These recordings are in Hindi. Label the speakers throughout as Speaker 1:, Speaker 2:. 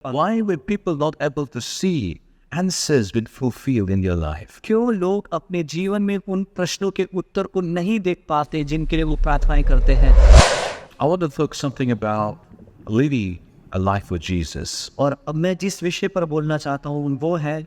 Speaker 1: Why were people not able to see answers been fulfilled in their life?
Speaker 2: क्यों लोग अपने जीवन में उन प्रश्नों के उत्तर को नहीं देख पाते जिनके लिए वो प्रार्थनाएं करते हैं?
Speaker 1: I want to talk something about living a life with Jesus.
Speaker 2: और अब मैं जिस विषय पर बोलना चाहता हूँ वो है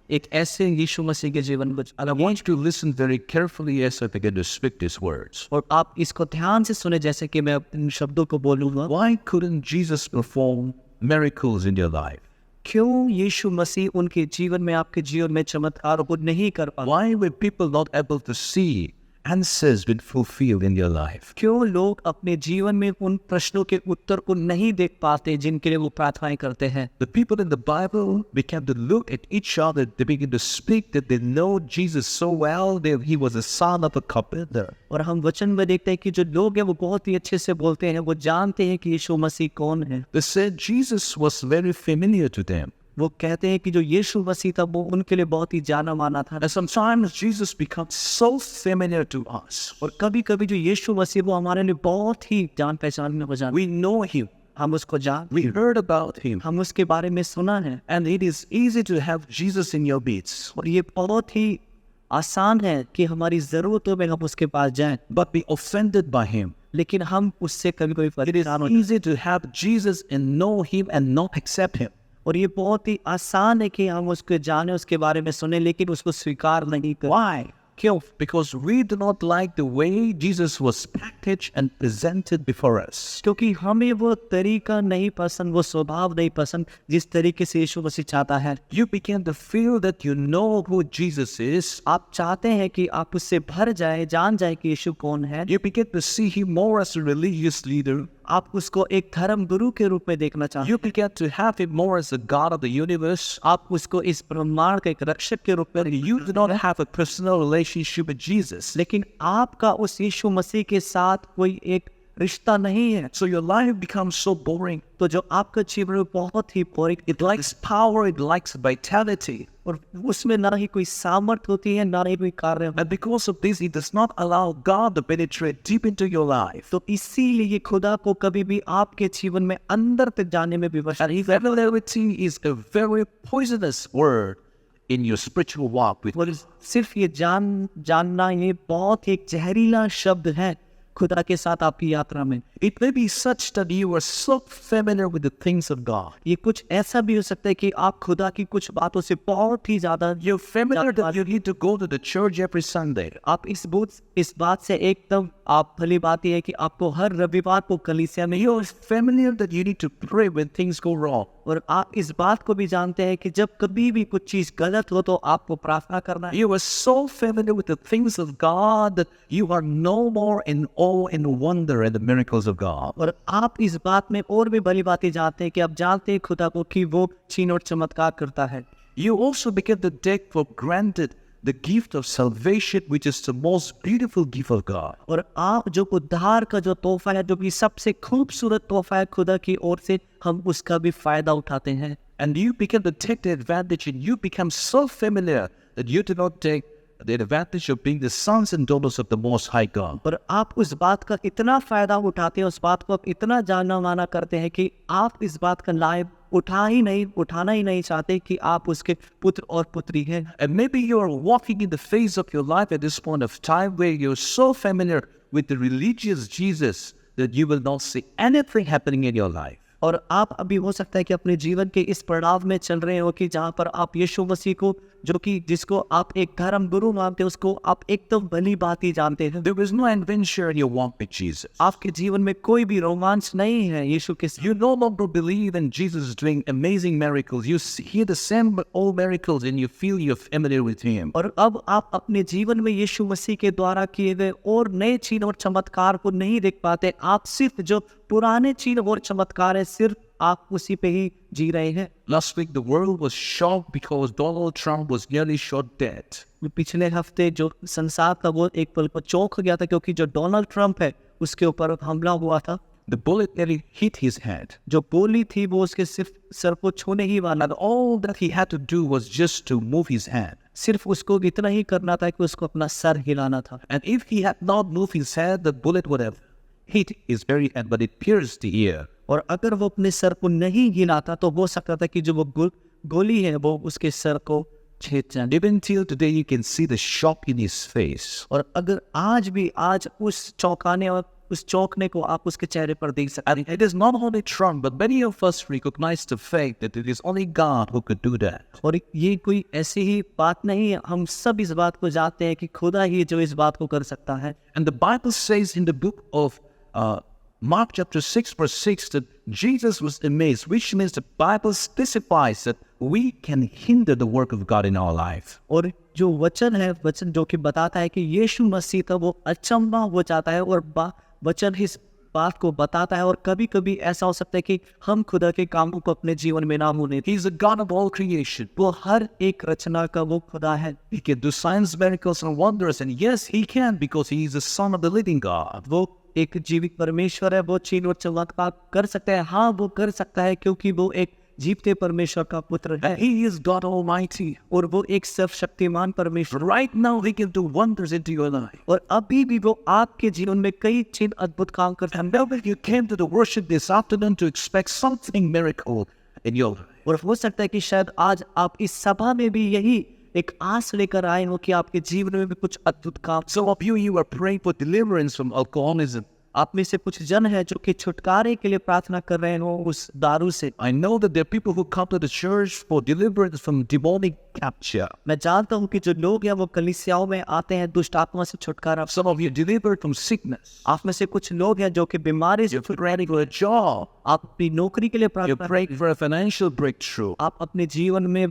Speaker 2: एक ऐसे यीशु मसीह के जीवन को।
Speaker 1: And I want you to listen very carefully as I begin to speak these words.
Speaker 2: और आप इसको ध्यान से सुने जैसे कि मैं इन शब्दों को बोलूँगा।
Speaker 1: Why couldn't Jesus perform miracles in your life?
Speaker 2: क्यों यीशु मसीह उनके जीवन में, आपके जीवन में चमत्कार को नहीं कर पाते?
Speaker 1: Why were people not able to see answers been fulfilled in their life?
Speaker 2: क्यों लोग अपने जीवन में उन प्रश्नों के उत्तर को नहीं देख पाते जिनके लिए वो प्रार्थनाएं करते हैं?
Speaker 1: The people in the Bible began to look at each other. They began to speak that they know Jesus so well that he was the son of a carpenter.
Speaker 2: और हम वचन में देखते हैं कि जो लोग हैं वो बहुत ही अच्छे से बोलते हैं, वो जानते हैं कि यीशु मसीह कौन है।
Speaker 1: They said Jesus was very familiar to them.
Speaker 2: वो कहते हैं कि जो यीशु मसीह था वो उनके लिए बहुत ही जाना माना था।
Speaker 1: And sometimes Jesus becomes so familiar to us.
Speaker 2: और कभी कभी जो यीशु मसीह वो हमारे लिए बहुत ही जान पहचान में हो जाता है।
Speaker 1: We know him.
Speaker 2: हम उसको जान,
Speaker 1: We heard about him.
Speaker 2: हम उसके बारे में सुना है।
Speaker 1: And it is easy to have Jesus in your midst.
Speaker 2: और ये बहुत ही आसान है कि हमारी ज़रूरतों में हम उसके पास जाएं,
Speaker 1: But be offended by him.
Speaker 2: लेकिन हम उससे कभी कभी
Speaker 1: It is
Speaker 2: परेशान हो।
Speaker 1: easy to have Jesus and know him and not accept him.
Speaker 2: और ये बहुत ही आसान है कि हम उसको जाने, उसके बारे में सुने, लेकिन उसको स्वीकार नहीं करें।
Speaker 1: Why?
Speaker 2: क्यों?
Speaker 1: Because we do not like the way Jesus was packaged and presented before us.
Speaker 2: क्योंकि हमें वो तरीका नहीं पसंद, वो स्वभाव नहीं पसंद जिस तरीके से यीशु मसीह चाहता है।
Speaker 1: You begin to feel that you know who Jesus is.
Speaker 2: आप चाहते हैं कि आप उससे भर जाए, जान जाए कि यीशु कौन है।
Speaker 1: You begin to see him more as a religious leader.
Speaker 2: आप उसको एक धर्म गुरु के रूप में देखना चाहते हैं।
Speaker 1: You begin to have him more as the God of the universe.
Speaker 2: आप उसको इस ब्रह्मांड के एक रक्षक के रूप में।
Speaker 1: You do not have a personal relationship with Jesus.
Speaker 2: लेकिन आपका उस यीशु मसीह के साथ कोई एक रिश्ता नहीं है।
Speaker 1: So your life becomes so boring.
Speaker 2: तो जो आपका जीवन बहुत ही boring,
Speaker 1: It lacks power, it lacks vitality.
Speaker 2: और उसमें ना ही कोई सामर्थ होती है, ना ही कोई कार्य।
Speaker 1: And because of this, it does not allow God to penetrate deep into your life.
Speaker 2: तो इसीलिए ये खुदा को कभी भी आपके जीवन में अंदर तक जाने में विवश
Speaker 1: And familiarity is a very poisonous word in your spiritual walk with
Speaker 2: और सिर्फ ये जानना ये बहुत ही एक जहरीला शब्द है खुदा के साथ आपकी यात्रा में।
Speaker 1: It may be such that you are so familiar with the things of God.
Speaker 2: ये कुछ ऐसा भी हो सकता है कि आप खुदा की कुछ बातों से बहुत ही ज्यादा
Speaker 1: You're familiar that you need to go to the church every Sunday.
Speaker 2: आप इस बात से एकदम आप भली बात यह है कि आपको हर रविवार को कलीसिया में,
Speaker 1: You're familiar that you need to pray when things go wrong.
Speaker 2: और आप इस बात को भी जानते हैं कि जब कभी भी कुछ चीज गलत हो तो आपको प्रार्थना करना है।
Speaker 1: You are so familiar with the things of God that you are no more in awe and wonder at the miracles of God.
Speaker 2: और आप इस बात में और भी भली बातें जानते हैं कि आप जानते हैं खुदा को कि वो चीन और चमत्कार करता है।
Speaker 1: You also begin to take for granted the gift of salvation, which is the most beautiful gift of God.
Speaker 2: और आप जो उद्धार का जो तोहफा है, जो कि सबसे खूबसूरत तोहफा है खुदा की ओर से, हम उसका भी फायदा उठाते हैं।
Speaker 1: And you begin to take the advantage, and you become so familiar that you do not take the advantage of being the sons and daughters of the Most High God.
Speaker 2: और आप उस बात का इतना फायदा उठाते हैं, उस बात को आप इतना जानना माना करते हैं कि आप इस बात का लाभ उठाना ही नहीं चाहते कि आप उसके पुत्र और पुत्री हैं।
Speaker 1: And maybe you are walking in the phase of your life at this point of time where you're so familiar with the religious Jesus that you will not see anything happening in your life.
Speaker 2: और आप अभी हो सकता है कि अपने जीवन के इस पड़ाव में चल रहे हो कि जहाँ पर आप यीशु मसीह को, जो कि जिसको आप एक धर्म गुरु मानते हैं, उसको आप एकदम भली बात ही जानते हैं।
Speaker 1: There is no adventure in your walk with Jesus.
Speaker 2: आपके जीवन में कोई भी रोमांच नहीं है यीशु के साथ।
Speaker 1: You no longer believe in Jesus doing amazing miracles. You hear the same old miracles and you feel you're familiar with him.
Speaker 2: और अब आप अपने जीवन में यीशु मसीह के द्वारा किए गए और नए चिन्ह और चमत्कार को नहीं देख पाते। आप सिर्फ जो पुराने चिन्ह और चमत्कार है, सिर्फ आप उसी पे ही जी रहे हैं।
Speaker 1: Last week the world was shocked because Donald Trump was nearly shot dead.
Speaker 2: पिछले हफ्ते जो संसार था वो एक पल को चौंक गया था क्योंकि जो डोनाल्ड ट्रंप है उसके ऊपर हमला हुआ था।
Speaker 1: The bullet nearly hit his head.
Speaker 2: जो गोली थी वो उसके सिर्फ सर को छूने ही वाला
Speaker 1: And all that he had to do was just to move his hand.
Speaker 2: सिर्फ उसको इतना ही करना था कि उसको अपना सर हिलाना था।
Speaker 1: And if he had not moved his head, the bullet would have hit his very head, but it pierced the ear.
Speaker 2: और अगर वो अपने सर को नहीं हिलाता तो हो सकता था कि जो वो गोली है वो उसके सर को छेद जाए।
Speaker 1: Even till today, you can see the shock in his face.
Speaker 2: और अगर आज उस चौंकाने और उस चौंकने को आप उसके चेहरे पर देख सकते हैं।
Speaker 1: And it is not only Trump, but many of us recognize the fact that it is only God who could do that.
Speaker 2: और ये कोई ऐसी ही बात नहीं है, हम सब इस बात को जानते हैं कि खुदा ही जो इस बात को कर सकता है।
Speaker 1: And the Bible says in the book of Mark chapter 6 verse 6 that Jesus was amazed, which means the Bible specifies that we can hinder the work of God in our life.
Speaker 2: और जो वचन है, वचन जो कि बताता है कि यीशु मसीह था वो अचंभा हो जाता है और वचन इस बात को बताता है। और कभी कभी ऐसा हो सकता है कि हम खुदा के कामों को अपने जीवन में ना होने दें।
Speaker 1: He is the God of all creation.
Speaker 2: वो हर एक रचना का वो खुदा है।
Speaker 1: He can do signs, miracles, and wonders. And yes, he can because he is the Son of the living God.
Speaker 2: वो एक जीवित परमेश्वर है, वो चिन्ह और चमत्कार कर सकता है। हाँ, वो कर सकता है क्योंकि वो एक जीवते परमेश्वर का पुत्र है।
Speaker 1: And he is God Almighty.
Speaker 2: और वो एक सर्वशक्तिमान परमेश्वर।
Speaker 1: Right now, he can do wonders into your life.
Speaker 2: और अभी भी वो आपके जीवन में कई चिन्ह अद्भुत काम कर सकता है।
Speaker 1: And maybe you came to the worship this afternoon to expect something miracle in your life.
Speaker 2: और हो सकता है कि शायद आज आप इस सभा में भी यही एक आस लेकर आए हो कि आपके जीवन में भी कुछ अद्भुत काम।
Speaker 1: Some of you are praying for deliverance from alcoholism.
Speaker 2: आप में से कुछ जन है जो कि छुटकारे के लिए प्रार्थना कर रहे हो उस दारू से।
Speaker 1: I know that there are people who come to the church for deliverance from demonic capture.
Speaker 2: मैं जानता हूँ कि जो लोग हैं वो कलीसियाओं में आते हैं दुष्ट आत्मा से छुटकारा।
Speaker 1: Some of you are delivered from sickness.
Speaker 2: आप में से कुछ लोग हैं जो कि बीमारी से
Speaker 1: You're praying for a job.
Speaker 2: आप अपनी नौकरी के लिए
Speaker 1: You're
Speaker 2: प्रार्थना
Speaker 1: praying for a financial breakthrough.
Speaker 2: आप अपने जीवन में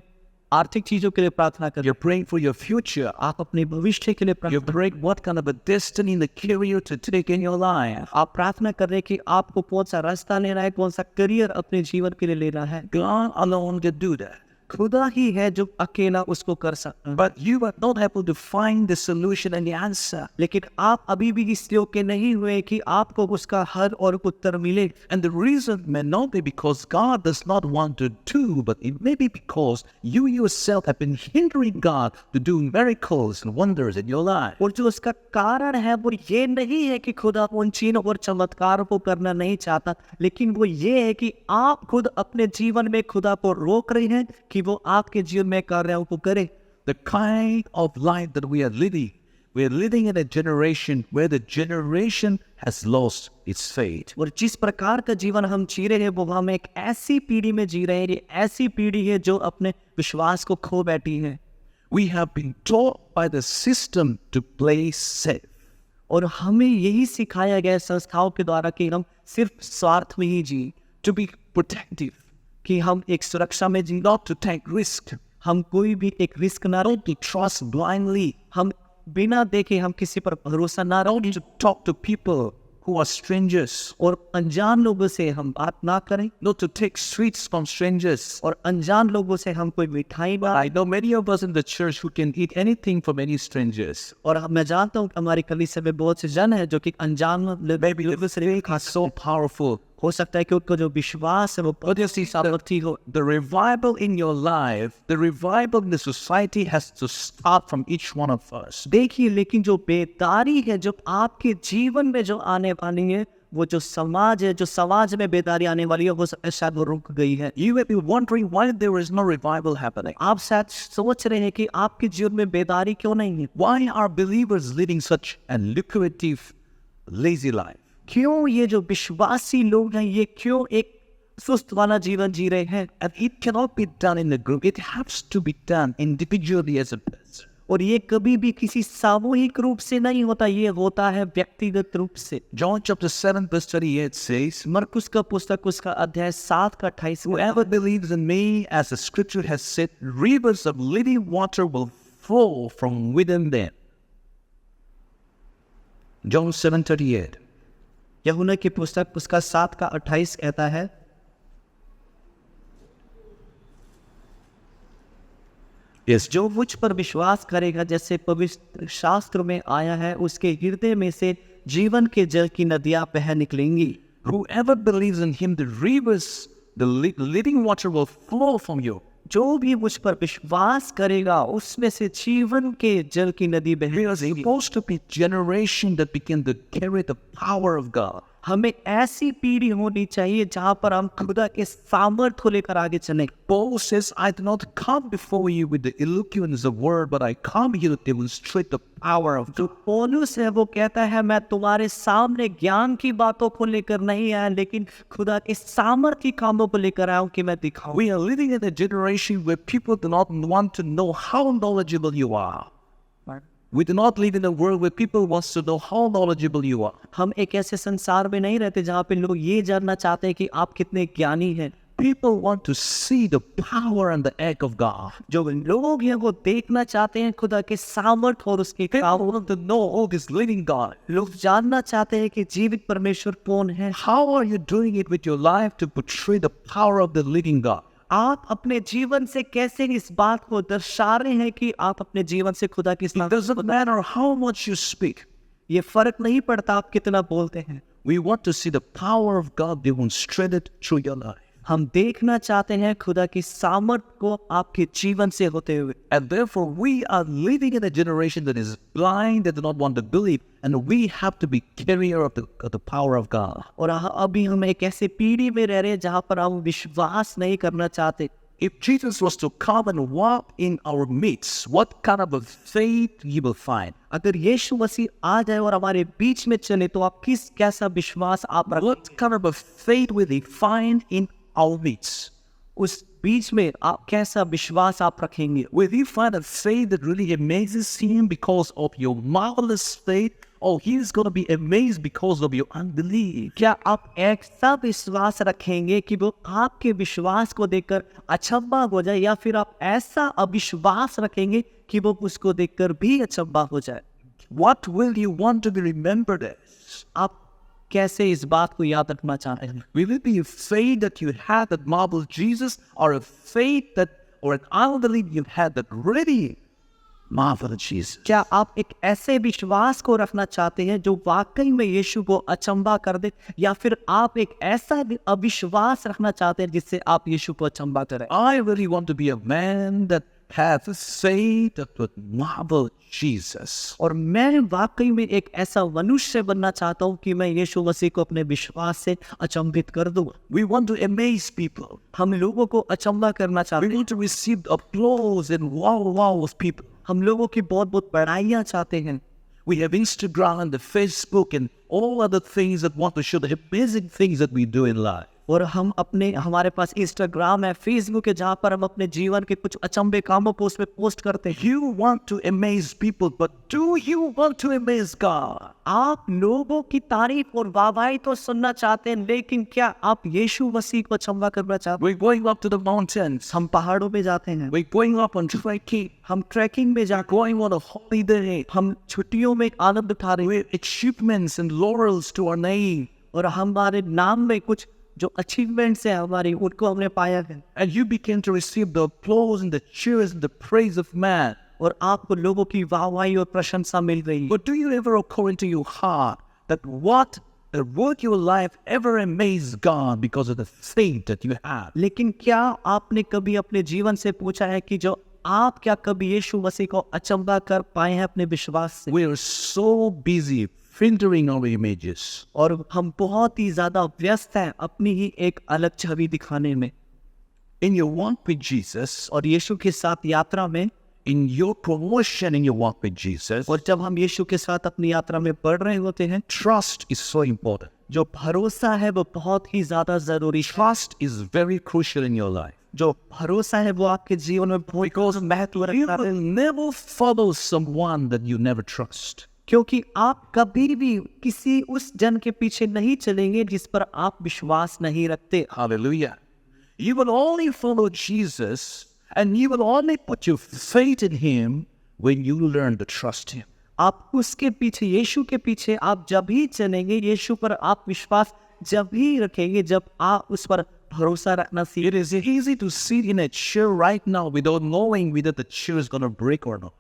Speaker 2: आर्थिक चीजों के लिए प्रार्थना करें।
Speaker 1: You're praying for your future.
Speaker 2: आप अपने भविष्य के लिए
Speaker 1: You're
Speaker 2: प्रार्थना
Speaker 1: praying what kind of a destiny and the career to take in your life.
Speaker 2: आप प्रार्थना कर रहे हैं कि आपको कौन सा रास्ता लेना है, कौन सा करियर अपने जीवन के लिए लेना है।
Speaker 1: God alone can do that.
Speaker 2: खुदा ही है जो अकेला उसको कर सकता है।
Speaker 1: But you are not able to find the solution and the answer.
Speaker 2: लेकिन आप अभी भी इस योग्य नहीं हुए कि आपको उसका हल और उत्तर मिले।
Speaker 1: And the reason may not be because God does not want to do, but it may be because you yourself have been hindering God to do miracles and wonders in your life.
Speaker 2: और जो उसका कारण है वो ये नहीं है कि खुदा उन चिन्ह और चमत्कारों को करना नहीं चाहता, लेकिन वो ये है कि आप खुद अपने जीवन में खुदा को रोक रहे हैं कि वो आपके जीवन में कार्यों को करे।
Speaker 1: The kind of life that we are living in a generation where the generation has lost its faith.
Speaker 2: और जिस प्रकार का जीवन हम जी रहे हैं वो हम एक ऐसी पीढ़ी में जी रहे हैं, ये ऐसी पीढ़ी है जो अपने विश्वास को खो बैठी है।
Speaker 1: We have been taught by the system to play safe.
Speaker 2: और हमें यही सिखाया गया संस्थाओं के द्वारा कि हम सिर्फ स्वार्थ में ही जी,
Speaker 1: To be protective,
Speaker 2: कि हम एक सुरक्षा में जी,
Speaker 1: not to take risk,
Speaker 2: हम कोई भी एक रिस्क ना
Speaker 1: not to trust blindly,
Speaker 2: हम बिना देखे हम किसी पर भरोसा ना
Speaker 1: not to talk to people who are strangers,
Speaker 2: और अनजान लोगों से हम बात ना करें
Speaker 1: not to take sweets from strangers.
Speaker 2: और अनजान लोगों से हम कोई मिठाई ना।
Speaker 1: I know many of us in the church who can eat anything from any strangers.
Speaker 2: और मैं जानता हूँ कि हमारी कलीसिया में बहुत से जन है जो कि अनजान
Speaker 1: Maybe the faith is so powerful.
Speaker 2: हो सकता है कि उनका जो विश्वास है वो
Speaker 1: But you see,
Speaker 2: सामर्थी हो।
Speaker 1: the revival in your life, the revival in the society has to start from each one of us.
Speaker 2: देखिए, लेकिन जो बेदारी है जो आपके जीवन में जो आने वाली है, वो जो समाज है, जो समाज में बेदारी आने वाली है, वो शायद वो रुक गई है।
Speaker 1: You may be wondering why there is no revival happening.
Speaker 2: आप शायद सोच रहे हैं कि आपके जीवन में बेदारी क्यों नहीं है,
Speaker 1: Why are believers leading such a lucrative, lazy life?
Speaker 2: क्यों ये जो विश्वासी लोग हैं ये क्यों एक सुस्त वाला जीवन जी रहे हैं।
Speaker 1: And it cannot be done in a group. It has to be done individually as a person.
Speaker 2: और ये कभी भी किसी सामूहिक रूप से नहीं होता, ये होता है व्यक्तिगत रूप से।
Speaker 1: John chapter 7 verse 38 says,
Speaker 2: मरकुस का पुस्तक उसका अध्याय 7 का 28
Speaker 1: Whoever believes in me, as the scripture has said, rivers of living water will flow from within them. John 7:38.
Speaker 2: यूहन्ना की पुस्तक उसका 7 का 28 कहता है,
Speaker 1: Yes,
Speaker 2: जो मुझ पर विश्वास करेगा जैसे पवित्र शास्त्र में आया है उसके हृदय में से जीवन के जल की नदियां बह निकलेंगी।
Speaker 1: whoever believes in him, the rivers, the living water will flow from you.
Speaker 2: जो भी मुझ पर विश्वास करेगा उसमें से जीवन के जल की नदी
Speaker 1: We are
Speaker 2: बहेगी।
Speaker 1: supposed to be generation that begin to carry the power of God.
Speaker 2: हमें ऐसी पीढ़ी होनी चाहिए जहां पर हम खुदा के सामर्थ को लेकर आगे चलें।
Speaker 1: Paul says, I do not come before you with the eloquence of word, but I come here to demonstrate the power of
Speaker 2: जो
Speaker 1: God.
Speaker 2: पौलुस है वो कहता है मैं तुम्हारे सामने ज्ञान की बातों को लेकर नहीं आया, लेकिन खुदा के सामर्थ की कामों को लेकर आया हूं कि मैं दिखाऊं।
Speaker 1: We are living in a generation where people do not want to know how knowledgeable you are. We do not live in a world where people want to know how knowledgeable you are.
Speaker 2: हम एक ऐसे संसार में नहीं रहते जहाँ पे लोग ये जानना चाहते हैं कि आप कितने ज्ञानी हैं।
Speaker 1: People want to see the power and the act of God.
Speaker 2: जो लोग हैं वो देखना चाहते हैं खुदा के सामर्थ और उसके
Speaker 1: People
Speaker 2: काम।
Speaker 1: want to know, oh, this living God.
Speaker 2: लोग जानना चाहते हैं कि जीवित परमेश्वर कौन है।
Speaker 1: How are you doing it with your life to portray the power of the living God?
Speaker 2: आप अपने जीवन से कैसे इस बात को दर्शा रहे हैं कि आप अपने जीवन से खुदा की
Speaker 1: It
Speaker 2: सामर्थ
Speaker 1: doesn't
Speaker 2: को-
Speaker 1: matter how much you speak.
Speaker 2: ये फर्क नहीं पड़ता आप कितना बोलते हैं।
Speaker 1: We want to see the power of God demonstrated through your life.
Speaker 2: हम देखना चाहते हैं खुदा की सामर्थ को आपके जीवन से होते हुए।
Speaker 1: And therefore, we are living in a generation that is blind, that do not want to believe, and we have to be carrier of the power of God.
Speaker 2: और अभी हम एक ऐसे पीढ़ी में रह रहे हैं जहाँ पर हम विश्वास नहीं करना चाहते।
Speaker 1: If Jesus was to come and walk in our midst, what kind of a faith you will find?
Speaker 2: अगर यीशु मसीह आ जाए और हमारे बीच में चले तो आप कैसा विश्वास आप रखें?
Speaker 1: What kind of a faith will he find in our midst?
Speaker 2: उस बीच में आप कैसा विश्वास आप रखेंगे?
Speaker 1: Will he find a faith that really amazes him because of your marvelous faith? Or he is going to be amazed because of your unbelief?
Speaker 2: क्या आप ऐसा विश्वास रखेंगे कि वो आपके विश्वास को देखकर अचंभा हो जाए, या फिर आप ऐसा अविश्वास रखेंगे कि वो उसको देखकर भी अचंभा हो जाए?
Speaker 1: What will you want to be remembered as?
Speaker 2: आप कैसे इस बात को याद रखना चाहते हैं?
Speaker 1: Will it be a faith that you had that marveled Jesus, or a faith that, or an unbelief you had that really marveled Jesus?
Speaker 2: क्या आप एक ऐसे विश्वास को रखना चाहते हैं जो वाकई में यीशु को अचंभा कर दे, या फिर आप एक ऐसा अविश्वास रखना चाहते हैं जिससे आप यीशु को अचंभा करें?
Speaker 1: I really want to be a man that has a faith that would marvel Jesus.
Speaker 2: और मैं वाकई में एक ऐसा मनुष्य बनना चाहता हूँ कि मैं यीशु मसीह को अपने विश्वास से अचंभित कर दूँ।
Speaker 1: We want to amaze people.
Speaker 2: हम लोगों को अचंभा करना चाहते
Speaker 1: We
Speaker 2: हैं।
Speaker 1: want to receive applause and wow of people.
Speaker 2: हम लोगों की बहुत बड़ाइयाँ चाहते हैं।
Speaker 1: We have Instagram and the Facebook and all other things that want to show the amazing things that we do in life.
Speaker 2: और हमारे पास इंस्टाग्राम है, फेसबुक है, जहाँ पर हम अपने जीवन के कुछ अचंभे कामों को उसमें पोस्ट करते हैं।
Speaker 1: You want to amaze people, but do you want to amaze God?
Speaker 2: आप लोगों की तारीफ और वाहवाही तो सुनना चाहते हैं, लेकिन क्या आप यीशु मसीह को अचंभा करना चाहते
Speaker 1: We're going up to the mountains.
Speaker 2: हैं? हम पहाड़ों पे जाते हैं,
Speaker 1: We're going up on trekking.
Speaker 2: हम ट्रैकिंग में जाते
Speaker 1: Going on a holiday.
Speaker 2: हम छुट्टियों में आनंद उठा रहे हैं,
Speaker 1: With achievements and laurels to our name.
Speaker 2: और हमारे नाम में कुछ जो अचीवमेंट्स है हमारी उनको हमने पाया है।
Speaker 1: And you begin to receive the applause and the cheers and the praise of man.
Speaker 2: और आपको लोगों की वाहवाही और प्रशंसा मिल रही है।
Speaker 1: But do you ever occur into your heart that would your life ever amaze God because of the faith that you have?
Speaker 2: लेकिन क्या आपने कभी अपने जीवन से पूछा है कि जो आप क्या कभी यीशु मसीह को अचंभा कर पाए हैं अपने विश्वास से?
Speaker 1: We are so busy filtering our images.
Speaker 2: और हम बहुत ही ज्यादा व्यस्त हैं अपनी ही एक अलग छवि दिखाने में।
Speaker 1: In your walk with Jesus,
Speaker 2: और यीशु के साथ यात्रा में,
Speaker 1: in your promotion in your walk with Jesus,
Speaker 2: और जब हम यीशु के साथ अपनी यात्रा में बढ़ रहे होते हैं,
Speaker 1: trust is so important.
Speaker 2: जो भरोसा है वो बहुत ही ज्यादा जरूरी है।
Speaker 1: Trust is very crucial in your life.
Speaker 2: जो भरोसा है वो आपके जीवन में बहुत महत्व
Speaker 1: You
Speaker 2: रखता है,
Speaker 1: will never follow someone that you never trust.
Speaker 2: क्योंकि आप कभी भी किसी उस जन के पीछे नहीं चलेंगे जिस पर आप विश्वास नहीं रखते।
Speaker 1: Hallelujah. You will only follow Jesus and you will only put your faith in him when you learn to trust him.
Speaker 2: आप उसके पीछे, यीशु के पीछे आप जब ही चलेंगे, यीशु पर आप विश्वास जब ही रखेंगे जब आप उस पर भरोसा रखना सीख।
Speaker 1: It is easy to sit in a chair right now without knowing whether the chair is going to break or not.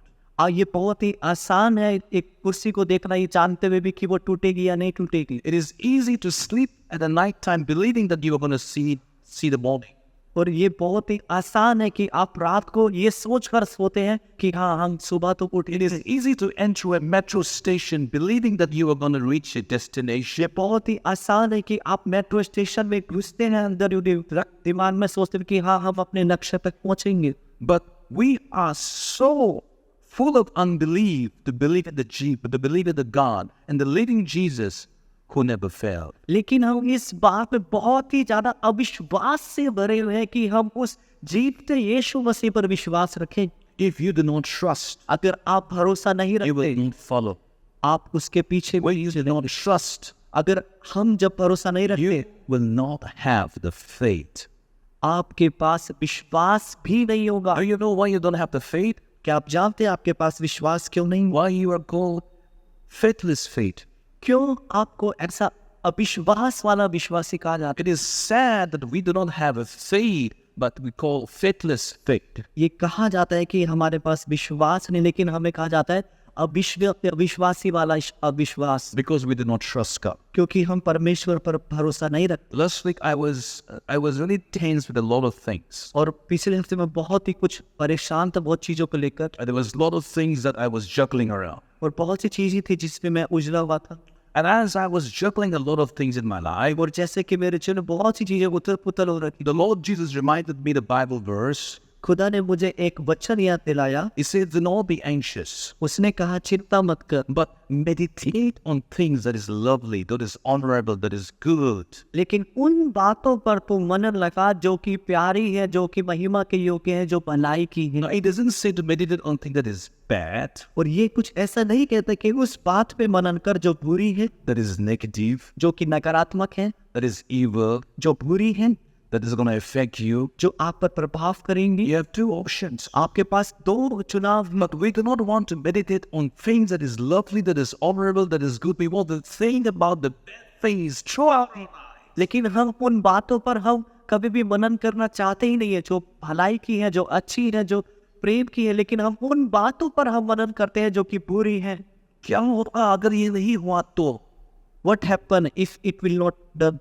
Speaker 2: ये बहुत ही आसान है एक कुर्सी को देखना ये जानते हुए भी कि वो टूटेगी या नहीं टूटेगी।
Speaker 1: It is easy to sleep at the night time believing that you are going to see the morning.
Speaker 2: और ये बहुत ही आसान है कि आप रात को ये सोचकर सोते हैं कि हाँ हम सुबह तो
Speaker 1: It
Speaker 2: उठेंगे।
Speaker 1: is easy to enter a metro station believing that you are going to reach a destination.
Speaker 2: ये बहुत ही आसान है कि आप मेट्रो स्टेशन में घुसते हैं अंदर दिमाग में सोचते हैं कि हाँ हम अपने लक्ष्य तक पहुंचेंगे।
Speaker 1: But we are so full of unbelief to believe in to believe in the God and the living Jesus who never failed.
Speaker 2: लेकिन हम इस बात में बहुत ही ज्यादा अविश्वास से भरे हुए हैं कि हम उस जीवते यीशु मसीह पर विश्वास रखें।
Speaker 1: If you do not trust,
Speaker 2: अगर आप भरोसा नहीं
Speaker 1: you will
Speaker 2: रखते,
Speaker 1: not follow.
Speaker 2: आप उसके पीछे
Speaker 1: When you do not trust,
Speaker 2: अगर हम जब भरोसा नहीं रखते,
Speaker 1: you will not have the faith.
Speaker 2: आपके पास विश्वास भी नहीं होगा।
Speaker 1: Do you know why you don't have the faith?
Speaker 2: क्या आप जानते हैं आपके पास विश्वास क्यों नहीं?
Speaker 1: Why you are called faithless faith?
Speaker 2: क्यों आपको ऐसा अविश्वास वाला विश्वासी कहा जाता
Speaker 1: It is sad that we do not have a faith, but we call faithless faith.
Speaker 2: है? ये कहा जाता है कि हमारे पास विश्वास नहीं, लेकिन हमें कहा जाता है अविश्वासी वाला अविश्वास,
Speaker 1: Because we do not trust God.
Speaker 2: क्योंकि हम परमेश्वर पर भरोसा नहीं रखते।
Speaker 1: Last week I was really tense with a lot of things.
Speaker 2: और पिछले हफ्ते में बहुत ही कुछ परेशान था बहुत चीजों को लेकर,
Speaker 1: There was a lot of things that I was juggling around.
Speaker 2: और बहुत सी चीजें थी जिसमें मैं उलझा हुआ था।
Speaker 1: And as I was juggling a lot of things in my life,
Speaker 2: और जैसे कि मेरे जीवन में बहुत सी चीजें उथल पुथल हो रही थी,
Speaker 1: the Lord Jesus reminded me the Bible verse.
Speaker 2: खुदा ने मुझे एक वचन याद दिलाया।
Speaker 1: He said, "Do not be anxious,
Speaker 2: उसने कहा चिंता मत कर,
Speaker 1: but meditate on things that is lovely, that is honorable, that is good."
Speaker 2: लेकिन उन बातों पर तू मन लगा जो कि प्यारी है, जो कि महिमा के योग्य है, जो भलाई की
Speaker 1: Now,
Speaker 2: है।
Speaker 1: it doesn't say to meditate on things that is bad,
Speaker 2: और ये कुछ ऐसा नहीं कहता कि उस बात पे मनन कर जो बुरी है,
Speaker 1: that is negative,
Speaker 2: जो कि नकारात्मक है,
Speaker 1: that is evil,
Speaker 2: जो बुरी है,
Speaker 1: that is going to affect you.
Speaker 2: जो आप पर प्रभाव करेंगी।
Speaker 1: You have two options.
Speaker 2: आपके पास दो चुनाव,
Speaker 1: But we do not want to meditate on things that is lovely, that is honorable, that is good. We want to think about the bad things throughout our life.
Speaker 2: लेकिन हम उन बातों पर हम कभी भी मनन करना चाहते ही नहीं है, जो भलाई की है, जो अच्छी है, जो प्रेम की है, लेकिन हम उन बातों पर हम मनन करते हैं जो कि बुरी है।
Speaker 1: क्या होगा अगर ये नहीं हुआ तो?
Speaker 2: What happen if it will not done?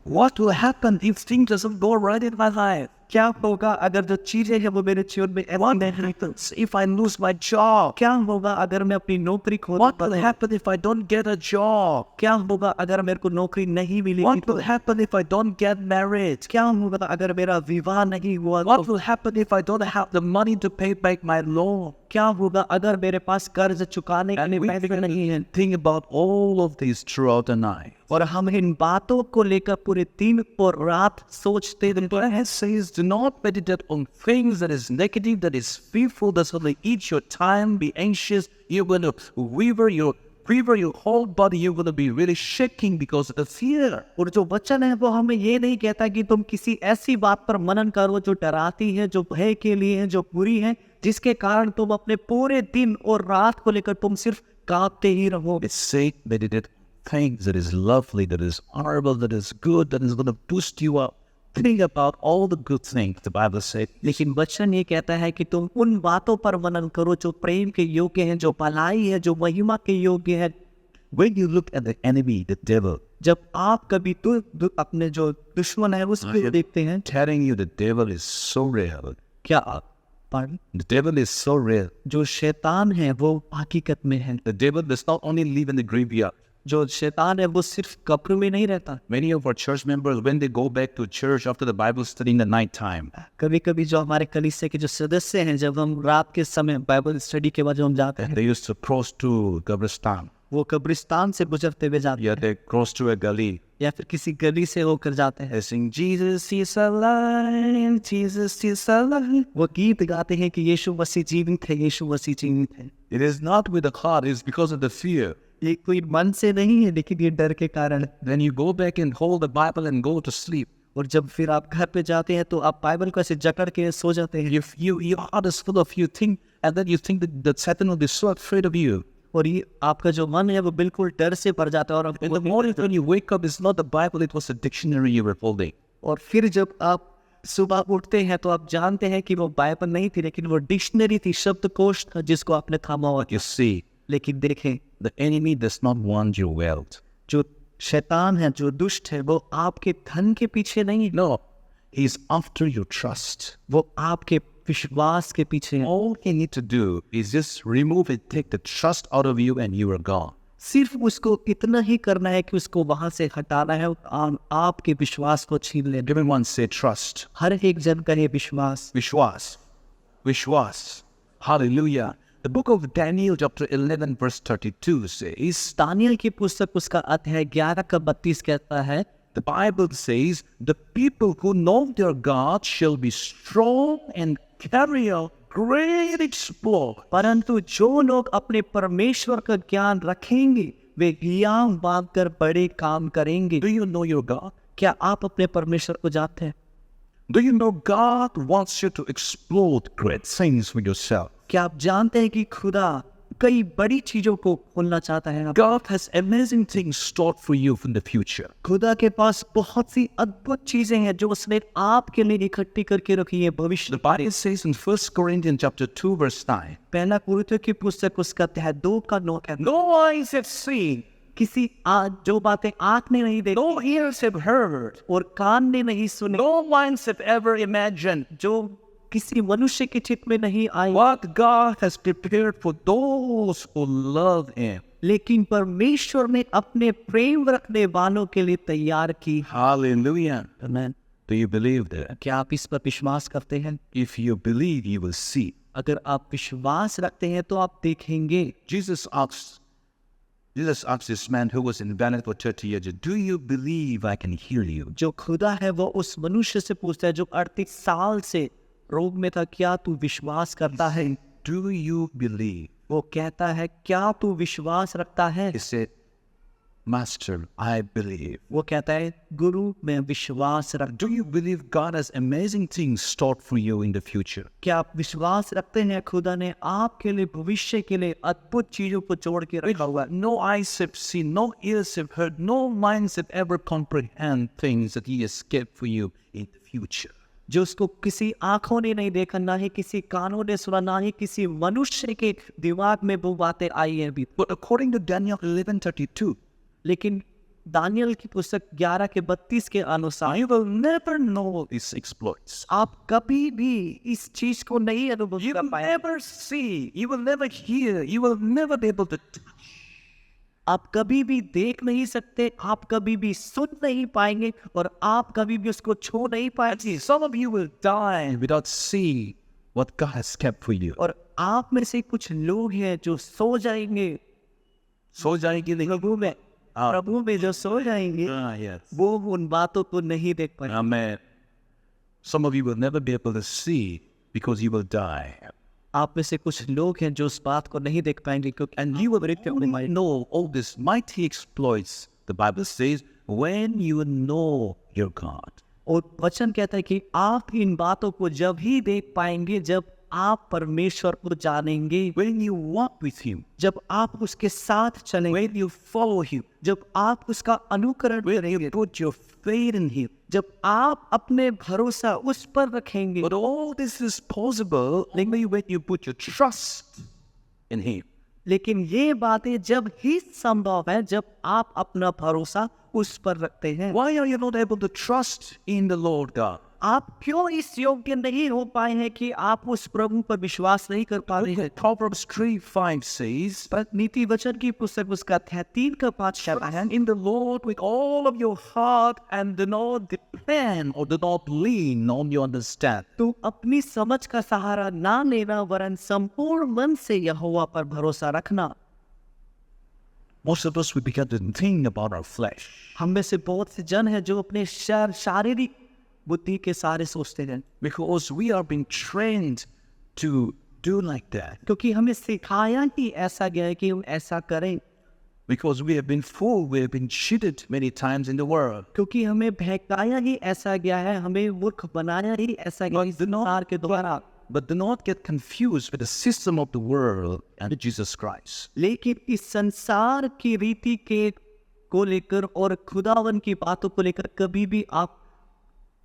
Speaker 1: What will happen if things doesn't go right in my life?
Speaker 2: क्या होगा अगर जो चीजें हैं वो मेरे जीवन में ऐसा
Speaker 1: What
Speaker 2: नहीं
Speaker 1: happens if I lose my job?
Speaker 2: क्या होगा अगर मैं अपनी नौकरी खो
Speaker 1: What
Speaker 2: दूं?
Speaker 1: will happen if I don't get a job?
Speaker 2: क्या होगा अगर मेरे को नौकरी नहीं मिलेगी?
Speaker 1: What
Speaker 2: तो
Speaker 1: will happen if I don't get married?
Speaker 2: क्या होगा अगर मेरा विवाह नहीं हुआ?
Speaker 1: What
Speaker 2: तो
Speaker 1: will happen if I don't have the money to pay back my loan?
Speaker 2: क्या होगा अगर मेरे पास कर्ज चुकाने के
Speaker 1: And
Speaker 2: लिए
Speaker 1: we
Speaker 2: पैसे नहीं है?
Speaker 1: think about all of these throughout the night.
Speaker 2: और हम इन बातों को लेकर पूरे दिन और रात सोचते
Speaker 1: The
Speaker 2: हैं।
Speaker 1: Bible says, do not meditate on things that is negative, that is fearful, that's going to eat your time, be anxious. You're going to quiver your whole body. You're going to be really shaking because of the fear.
Speaker 2: और जो वचन है वो हमें ये नहीं कहता कि तुम किसी ऐसी बात पर मनन करो जो डराती है, जो भय के लिए है, जो बुरी है, जिसके कारण तुम अपने पूरे दिन और रात को लेकर तुम सिर्फ कांपते ही रहो।
Speaker 1: It's say meditate things that is lovely, that is honorable, that is good, that is going to boost you up. Think about all the good things the Bible said.
Speaker 2: लेकिन वचन ये कहता है कि तुम उन बातों पर मनन करो जो प्रेम के योग्य हैं, जो भलाई है, जो महिमा के योग्य है।
Speaker 1: When you look at the enemy, the devil,
Speaker 2: जब आप कभी अपने जो दुश्मन है उसको देखते हैं,
Speaker 1: telling you the devil is so real.
Speaker 2: क्या आप pardon?
Speaker 1: The devil is so real.
Speaker 2: जो शैतान है वो हकीकत में है।
Speaker 1: The devil does not only live in the graveyard.
Speaker 2: जो शैतान है वो सिर्फ कब्र में नहीं रहता।
Speaker 1: Many of our church members, when they go back to church after the Bible study in the night time,
Speaker 2: कभी कभी जो हमारे कलीसिया के जो सदस्य हैं, जब हम रात के समय बाइबल स्टडी के बाद जब हम जाते हैं,
Speaker 1: they used to cross to Qabristan.
Speaker 2: वो कब्रिस्तान से गुजरते हुए जाते
Speaker 1: Yeah, they cross to a gully.
Speaker 2: हैं या फिर किसी गली से होकर जाते हैं।
Speaker 1: They sing, Jesus is alive, Jesus is alive.
Speaker 2: वो गीत गाते हैं कि यीशु मसीह जीवित है, यीशु मसीह जीवित है।
Speaker 1: It is not with the heart, it's because of the fear.
Speaker 2: ये कोई मन से नहीं है, लेकिन ये डर के कारण।
Speaker 1: Then you go back and hold the Bible and go to sleep.
Speaker 2: और जब फिर आप घर पे जाते हैं तो आप बाइबल को ऐसे जकड़ के सो जाते हैं।
Speaker 1: Your heart is full of you think, and then you think that Satan will be so afraid of you.
Speaker 2: और ये आपका जो मन है वो बिल्कुल डर से भर जाता है। और
Speaker 1: In the morning when you wake up, it's not the Bible, it was a dictionary you were holding.
Speaker 2: और फिर जब आप सुबह उठते हैं तो आप जानते हैं कि वो बाइबल नहीं थी, लेकिन वो डिक्शनरी थी, शब्दकोश था जिसको आपने थामा हुआ।
Speaker 1: You see,
Speaker 2: लेकिन देखें,
Speaker 1: the enemy does not want your wealth.
Speaker 2: जो शैतान है, जो दुष्ट है, वो आपके धन के पीछे नहीं,
Speaker 1: No, he's after your trust.
Speaker 2: वो आपके विश्वास के पीछे है।
Speaker 1: All he need to do is just remove it, take the trust out of you, and you are gone.
Speaker 2: सिर्फ उसको इतना ही करना है कि उसको वहां से हटाना है और आपके विश्वास को छीन लेना।
Speaker 1: Everyone say trust.
Speaker 2: हर एक जन कहे विश्वास।
Speaker 1: Vishwas. Vishwas. Hallelujah. The book of Daniel chapter 11 verse 32 says,
Speaker 2: Daniel की पुस्तक उसका अध्याय 11 का 32 कहता है,
Speaker 1: the Bible says, the people who know their God shall be strong and carry out great exploit.
Speaker 2: परंतु जो लोग अपने परमेश्वर का ज्ञान रखेंगे वे हियाव बांधकर बड़े काम करेंगे।
Speaker 1: Do you know your God?
Speaker 2: क्या आप अपने परमेश्वर को जानते हैं?
Speaker 1: Do you know God wants you to explode great things for yourself?
Speaker 2: क्या आप जानते हैं कि खुदा कई बड़ी चीजों को खोलना चाहता है?
Speaker 1: God has amazing things stored for you in the future.
Speaker 2: खुदा के पास बहुत सी अद्भुत चीजें हैं जो उसने आपके लिए इकट्ठी करके रखी है भविष्य।
Speaker 1: The Bible says in 1 Corinthians chapter 2 verse 9,
Speaker 2: पहला कुरिन्थियों की पुस्तक उसका अध्याय 2 का 9 कहता है,
Speaker 1: no eyes have seen,
Speaker 2: किसी जो बातें आंख ने नहीं देखी
Speaker 1: no ears have heard,
Speaker 2: और कान ने नहीं सुनी,
Speaker 1: no minds have ever imagined
Speaker 2: जो किसी मनुष्य के चित्त में नहीं आई,
Speaker 1: what God has prepared for those who love Him.
Speaker 2: लेकिन परमेश्वर ने अपने प्रेम रखने वालों के लिए तैयार की।
Speaker 1: Hallelujah.
Speaker 2: आमीन।
Speaker 1: Do you believe that?
Speaker 2: क्या आप इस पर विश्वास करते हैं?
Speaker 1: If you believe, you will see.
Speaker 2: अगर आप विश्वास रखते हैं तो आप देखेंगे।
Speaker 1: Jesus asked this man who was invalid for 30 years, do you believe I can heal you?
Speaker 2: जो खुदा है वो उस मनुष्य से पूछता है जो 38 साल से रोग में था, क्या तू विश्वास करता है?
Speaker 1: Do you believe?
Speaker 2: वो कहता है क्या तू विश्वास रखता है?
Speaker 1: He said, Master, I believe.
Speaker 2: वो कहता है गुरु मैं विश्वास रख।
Speaker 1: Do you believe God has amazing things stored for you in the future?
Speaker 2: क्या आप विश्वास रखते हैं खुदा ने आपके लिए भविष्य के लिए अद्भुत चीजों को जोड़ के रखा हुआ है?
Speaker 1: No eyes have seen, no ears have heard, no minds have ever comprehend things that He has kept for you in the future.
Speaker 2: जो उसको किसी आंखों ने नहीं देखा, ना ही किसी कानों ने सुना, ना ही किसी मनुष्य के दिमाग में वो बातें आई हैं अभी।
Speaker 1: But according to Daniel 11:32,
Speaker 2: लेकिन दानियल की पुस्तक 11 के 32 के अनुसार
Speaker 1: I will never know these exploits.
Speaker 2: आप कभी भी इस चीज को नहीं अनुभव
Speaker 1: You
Speaker 2: कर
Speaker 1: will
Speaker 2: पाए।
Speaker 1: never see, you will never hear, you will never be able to touch.
Speaker 2: आप कभी भी देख नहीं सकते, आप कभी भी सुन नहीं पाएंगे और आप कभी भी उसको छू नहीं पाएंगे।
Speaker 1: Some of you will die without seeing what God has kept for you.
Speaker 2: और आप में से कुछ लोग हैं जो सो जाएंगे
Speaker 1: सो जाएगी नहीं?
Speaker 2: प्रभु में,
Speaker 1: हाँ।
Speaker 2: प्रभु में जो सो जाएंगे
Speaker 1: Yes.
Speaker 2: वो उन बातों को नहीं देख पाएंगे।
Speaker 1: Amen. Some of you will never be able to see because you will die.
Speaker 2: आप में से कुछ लोग हैं जो उस बात को नहीं देख पाएंगे क्योंकि
Speaker 1: And you will only know all these mighty exploits, the Bible says, when you know your God.
Speaker 2: और वचन कहता है कि आप इन बातों को जब ही देख पाएंगे जब आप परमेश्वर को जानेंगे,
Speaker 1: When you walk with Him,
Speaker 2: जब आप उसके साथ चलेंगे,
Speaker 1: when you follow Him,
Speaker 2: जब आप उसका अनुकरण
Speaker 1: when
Speaker 2: करेंगे,
Speaker 1: you put your faith in Him.
Speaker 2: जब आप अपने भरोसा उस पर रखेंगे।
Speaker 1: But all this is possible only when you put your trust in Him.
Speaker 2: लेकिन ये बातें जब ही संभव है जब आप अपना भरोसा उस पर रखते हैं।
Speaker 1: Why are you not able to trust in the Lord God?
Speaker 2: आप क्यों इस योग्य नहीं हो पाए हैं कि आप उस प्रभु पर विश्वास नहीं कर पा रहे हैं?
Speaker 1: Proverbs 3:5 says,
Speaker 2: पर नीति वचन की पुस्तक उसका अध्याय 3 का 5 कहता है,
Speaker 1: in the Lord with all of your heart and do not depend or do not lean on your understanding.
Speaker 2: तू अपनी समझ का सहारा ना लेना वरन संपूर्ण मन से यहोवा पर भरोसा रखना।
Speaker 1: Most of us, we begin to think about our flesh.
Speaker 2: हम में से बहुत से जन हैं जो अपने शारीरिक बुद्धि के सारे सोचते हैं
Speaker 1: Because we are being trained to do like that.
Speaker 2: क्योंकि हमें सिखाया ही ऐसा गया है कि हम ऐसा करें।
Speaker 1: Because we have been fooled, we have been cheated many times in the world.
Speaker 2: क्योंकि हमें बहकाया ही ऐसा गया है, हमें मूर्ख बनाया ही ऐसा गया है इस संसार के द्वारा।
Speaker 1: But do not get confused with the system of the world and Jesus Christ.
Speaker 2: लेकिन इस संसार की रीति के को लेकर और खुदावन की बातों को लेकर कभी भी आप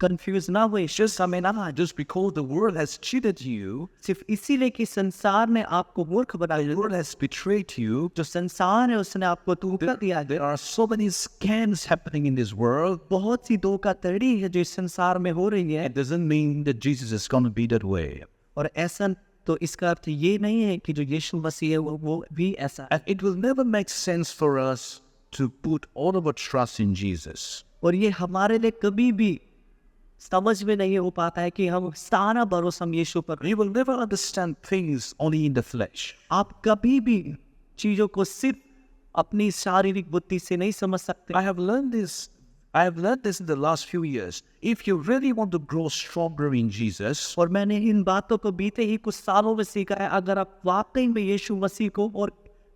Speaker 2: कंफ्यूज ना हुए, समय ना आए।
Speaker 1: just because the world has cheated you,
Speaker 2: सिर्फ इसीलिए कि संसार ने आपको मूर्ख बना
Speaker 1: the
Speaker 2: दिया,
Speaker 1: world has betrayed you.
Speaker 2: जो संसार है उसने आपको धोखा दिया है।
Speaker 1: There are so many scams happening in this world.
Speaker 2: बहुत सी धोखाधड़ी है जो इस संसार में हो रही है,
Speaker 1: It doesn't mean that Jesus is going to be that way.
Speaker 2: और ऐसा तो इसका अर्थ ये नहीं है कि जो यीशु मसीह है वो भी ऐसा है।
Speaker 1: And it will never make sense for us to put all of our trust in Jesus.
Speaker 2: और ये हमारे लिए कभी भी समझ में नहीं हो पाता है कि हम सारा भरोसा हम यीशु पर।
Speaker 1: You will never understand things only in the flesh.
Speaker 2: आप कभी भी चीजों को सिर्फ अपनी शारीरिक बुद्धि से नहीं समझ सकते।
Speaker 1: I have learned this. I have learned this in the last few years. If you really want to grow stronger in Jesus,
Speaker 2: और मैंने इन बातों को बीते ही कुछ सालों में सीखा है। अगर आप वाकई में यीशु मसीह को और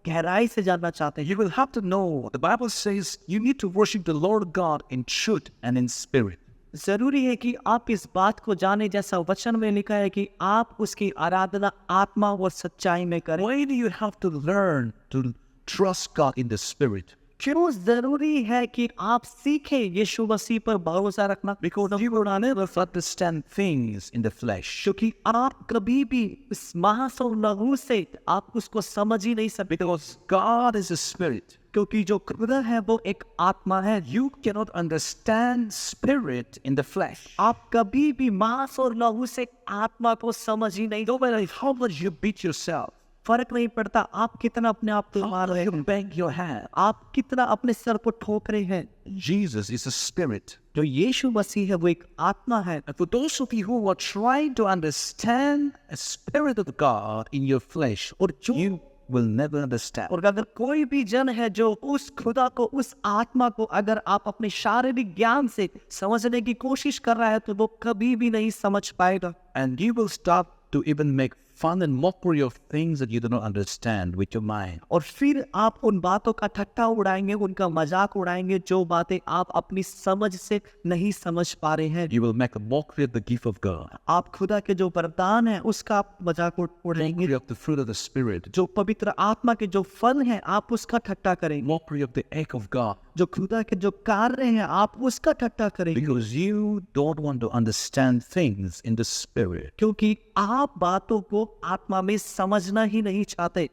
Speaker 2: गहराई से जानना चाहते हैं,
Speaker 1: you will have to know. The Bible says you need to worship the Lord God in truth and in spirit.
Speaker 2: जरूरी है कि आप इस बात को जाने, जैसा वचन में लिखा है कि आप उसकी आराधना आत्मा और सच्चाई में करें।
Speaker 1: Why do you have to learn to trust God in the spirit?
Speaker 2: क्यों जरूरी है कि आप सीखें यीशु मसीह पर भरोसा रखना?
Speaker 1: Because you will never understand things in the flesh.
Speaker 2: क्योंकि आप कभी भी इस मांस और लहू से आप उसको समझ ही नहीं सकते।
Speaker 1: Because God is a spirit.
Speaker 2: क्योंकि जो खुदा है वो एक आत्मा है।
Speaker 1: You cannot understand spirit in the flesh.
Speaker 2: आप कभी भी मांस और लहू से आत्मा को समझ ही नहीं।
Speaker 1: No matter how much you beat yourself,
Speaker 2: फर्क नहीं पड़ता आप कितना अपने आप को मार रहे
Speaker 1: you
Speaker 2: हो,
Speaker 1: bang your head.
Speaker 2: आप कितना अपने सर को ठोक रहे हैं।
Speaker 1: Jesus is a spirit.
Speaker 2: जो यीशु मसीह है वो एक आत्मा है।
Speaker 1: And for those of you who are trying to understand the spirit of God in your flesh,
Speaker 2: और जो
Speaker 1: you will never understand.
Speaker 2: और अगर कोई भी जन है जो उस खुदा को, उस आत्मा को अगर आप अपने शारीरिक ज्ञान से समझने की कोशिश कर रहा है तो वो कभी भी नहीं समझ पाएगा।
Speaker 1: And you will start to even make fun and mockery of things that you do not understand with your mind.
Speaker 2: और फिर आप उन बातों का ठट्ठा उड़ाएंगे, उनका मजाक उड़ाएंगे जो बातें आप अपनी समझ से नहीं समझ पा रहे हैं।
Speaker 1: You will make a mockery of the gift of God,
Speaker 2: आप खुदा के जो वरदान है उसका आप मजाक उड़ाएंगे।
Speaker 1: mockery of the fruit of the Spirit,
Speaker 2: जो पवित्र आत्मा के जो फल हैं आप उसका ठट्ठा करेंगे।
Speaker 1: mockery of the act of God,
Speaker 2: जो खुदा के जो कार्य हैं आप उसका ठट्ठा करेंगे।
Speaker 1: because you don't want to understand things in the Spirit.
Speaker 2: क्योंकि आप बातों को आत्मा में समझना ही नहीं चाहते।